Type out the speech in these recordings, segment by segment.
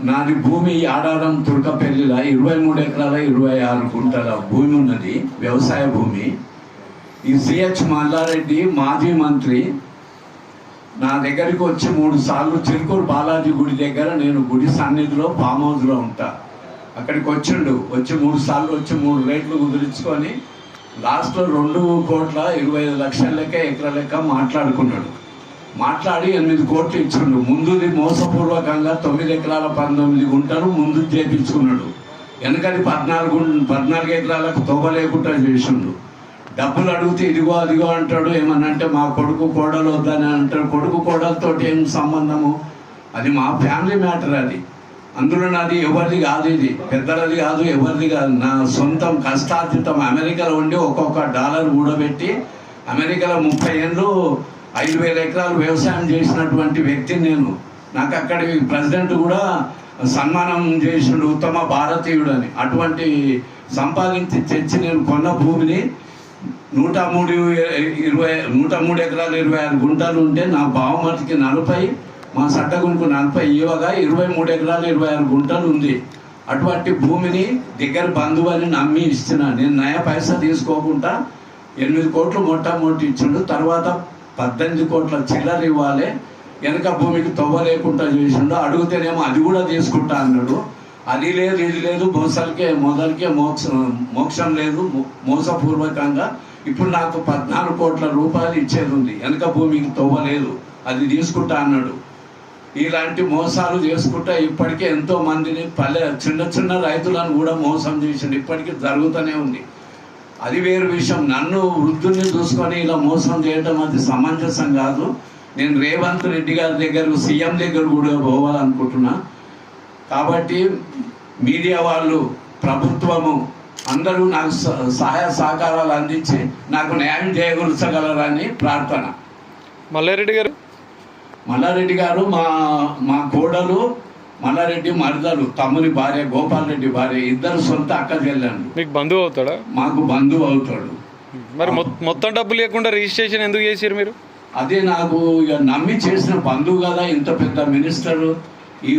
నాది భూమి ఆడారం తుర్కపల్లిలో 23 ఎకరాల 26 గుంటల భూమి ఉన్నది, వ్యవసాయ భూమి. ఈ సిహెచ్ మల్లారెడ్డి మాజీ మంత్రి నా దగ్గరికి వచ్చి 3 సార్లు చిలుకూరు బాలాజీ గుడి దగ్గర, నేను గుడి సన్నిధిలో ఫామ్ హౌస్లో ఉంటా, అక్కడికి వచ్చి 3 సార్లు వచ్చి 3 రేట్లు కుదిరించుకొని లాస్ట్లో 2,25,00,000 లెక్క ఎకరా లెక్క మాట్లాడుకున్నాడు. మాట్లాడి 8 కోట్లు ఇచ్చిండు. ముందుది మోసపూర్వకంగా 9 ఎకరాల 19 గుంటలు ముందు చేపించుకున్నాడు. వెనకది 14 ఎకరాలకు తోవలేకుండా చేసిండు. డబ్బులు అడిగితే ఇదిగో అదిగో అంటాడు. ఏమన్నంటే మా కొడుకు కోడలు వద్దని అంటాడు. కొడుకు కోడలతో ఏం సంబంధము? అది మా ఫ్యామిలీ మ్యాటర్. అది అందులో నాది ఎవరిది కాదు, ఇది పెద్దలది కాదు, ఎవరిది కాదు, నా సొంతం కష్టార్జితం. అమెరికాలో ఉండి ఒక్కొక్క డాలర్ కూడబెట్టి అమెరికాలో 30 ఏళ్ళు 5,000 ఎకరాలు వ్యవసాయం చేసినటువంటి వ్యక్తిని నేను. నాకు అక్కడి ప్రెసిడెంట్ కూడా సన్మానం చేసిండు, ఉత్తమ భారతీయుడు అని. అటువంటి సంపాదించి తెచ్చి నేను కొన్న భూమిని 103 ఎకరాలు 26 గుంటలు ఉంటే నా బావమతికి 40, మా సట్టగునికి 40 ఇవ్వగా 23 ఎకరాలు 26 గుంటలు ఉంది. అటువంటి భూమిని దగ్గర బంధువు అని నమ్మి ఇచ్చిన నేను. నయా పైసా తీసుకోకుండా 8 కోట్లు మొట్టమొదటి ఇచ్చిండు. తర్వాత 18 కోట్ల చిల్లర ఇవ్వాలి. వెనక భూమికి తవ్వ లేకుండా చేసిండు. అడిగితేనేమో అది కూడా తీసుకుంటా అన్నాడు. అది లేదు ఇది లేదు, మొదలకే మోక్షం లేదు, మోసపూర్వకంగా. ఇప్పుడు నాకు 14 కోట్ల రూపాయలు ఇచ్చేది ఉంది. వెనక భూమికి తవ్వ లేదు, అది తీసుకుంటా అన్నాడు. ఇలాంటి మోసాలు చేసుకుంటా ఇప్పటికే ఎంతో మందిని చిన్న రైతులను కూడా మోసం చేసిండు. ఇప్పటికీ జరుగుతూనే ఉంది. అది వేరు విషయం. నన్ను వృద్ధుల్ని చూసుకొని ఇలా మోసం చేయడం అది సమంజసం కాదు. నేను రేవంత్ రెడ్డి గారి దగ్గర, సీఎం దగ్గర కూడా పోవాలనుకుంటున్నా. కాబట్టి మీడియా వాళ్ళు, ప్రభుత్వము అందరూ నాకు సహాయ సహకారాలు అందించి నాకు న్యాయం చేయగలరని ప్రార్థన. మల్లారెడ్డి గారు మా కోడలు, మల్లారెడ్డి మరదలు, తమ్ముని భార్య, గోపాల్ రెడ్డి భార్య, ఇద్దరు సొంత అక్క చెల్లెండు. మీకు బంధువు అవుతాడా? మాకు బంధువు అవుతాడు. మరి మొత్తం డబ్బు లేకుండా రిజిస్ట్రేషన్ ఎందుకు చేసారు మీరు? అదే నాకు ఇక నమ్మి చేసిన బంధువు కదా, ఇంత పెద్ద మినిస్టరు. ఈ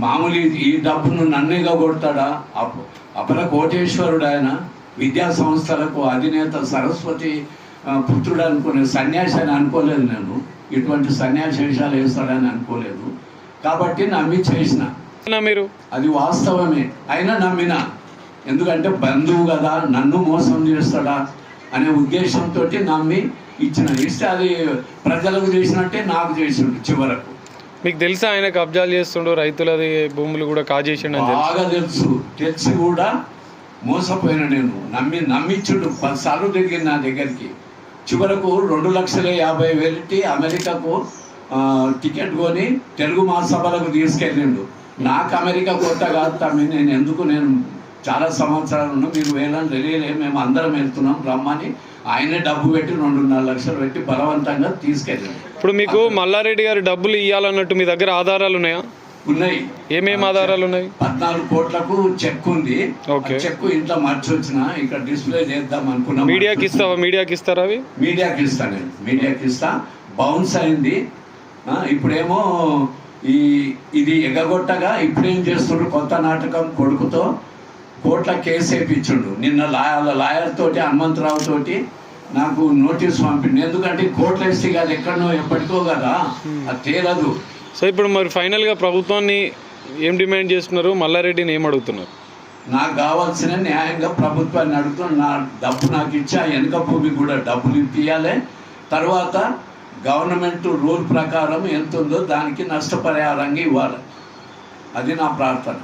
మామూలు ఈ డబ్బును నన్నేగా కొడతాడా? అపర కోటేశ్వరుడు ఆయన. విద్యా సంస్థలకు అధినేత, సరస్వతి పుత్రుడు అనుకునే సన్యాసి అని అనుకోలేదు నేను. ఇటువంటి సన్యాసేషాలు వేస్తాడని అనుకోలేదు. కాబట్టి నమ్మి చేసిన. మీరు అది వాస్తవమే, అయినా నమ్మిన. ఎందుకంటే బంధువు కదా, నన్ను మోసం చేస్తాడా అనే ఉద్దేశంతో నమ్మి ఇస్తే అది ప్రజలకు చేసినట్టే నాకు చేసిండు. చివరకు మీకు తెలుసా ఆయన కబ్జాలు చేస్తుండో, రైతులది భూములు కూడా కాజేసిండు? బాగా తెలిసి కూడా మోసపోయిన నేను. నమ్మించుడు 10 సార్లు తిరిగింది నా దగ్గరికి. చివరకు 2,50,000 అమెరికాకు టికెట్ కొని తెలుగు మహాసభలకు తీసుకెళ్ళిండు. నాకు అమెరికా కొత్త కాదు తమ్మి, నేను చాలా సంవత్సరాలు మీరు వేలని తెలియలే, మేము అందరం వెళ్తున్నాం రమ్మని ఆయనే డబ్బు పెట్టి 2.5 లక్షలు పెట్టి బలవంతంగా తీసుకెళ్ళాడు. ఇప్పుడు మీకు మల్లారెడ్డి గారు డబ్బులు ఇవ్వాలన్నట్టు మీ దగ్గర ఆధారాలు ఉన్నాయా? ఉన్నాయి. ఏమేమి ఆధారాలు ఉన్నాయి? 14 కోట్లకు చెక్ ఉంది. చెక్ ఇంట్లో మర్చి వచ్చిన ఇక్కడ డిస్ప్లే చేద్దాం అనుకున్నా. మీడియాకి ఇస్తారా? అవి మీడియాకి ఇస్తా, నేను మీడియాకి ఇస్తా. బౌన్స్ అయింది. ఇప్పుడేమో ఇది ఎగగొట్టగా ఇప్పుడేం చేస్తుండ్రు, కొత్త నాటకం కొడుకుతో కోర్టులో కేసు వేయించుండు. నిన్న లాయర్ తోటి, హనుమంతరావు తోటి నాకు నోటీస్ పంపిండు. ఎందుకంటే కోర్టులో ఇస్తే అది ఎక్కడనో ఎప్పటికో కదా, అది తేలదు. సో ఇప్పుడు మరి ఫైనల్గా ప్రభుత్వాన్ని ఏం డిమాండ్ చేస్తున్నారు? మల్లారెడ్డిని ఏం అడుగుతున్నారు? నాకు కావాల్సిన న్యాయంగా ప్రభుత్వాన్ని అడుగుతున్నా. నా డబ్బు నాకు ఇచ్చి ఆ వెనుక భూమి కూడా డబ్బులు ఇప్పియాలి. తర్వాత గవర్నమెంట్ రూల్ ప్రకారం ఎంత ఉందో దానికి నష్టపరిహారంగా ఇవ్వాలి. అది నా ప్రార్థన.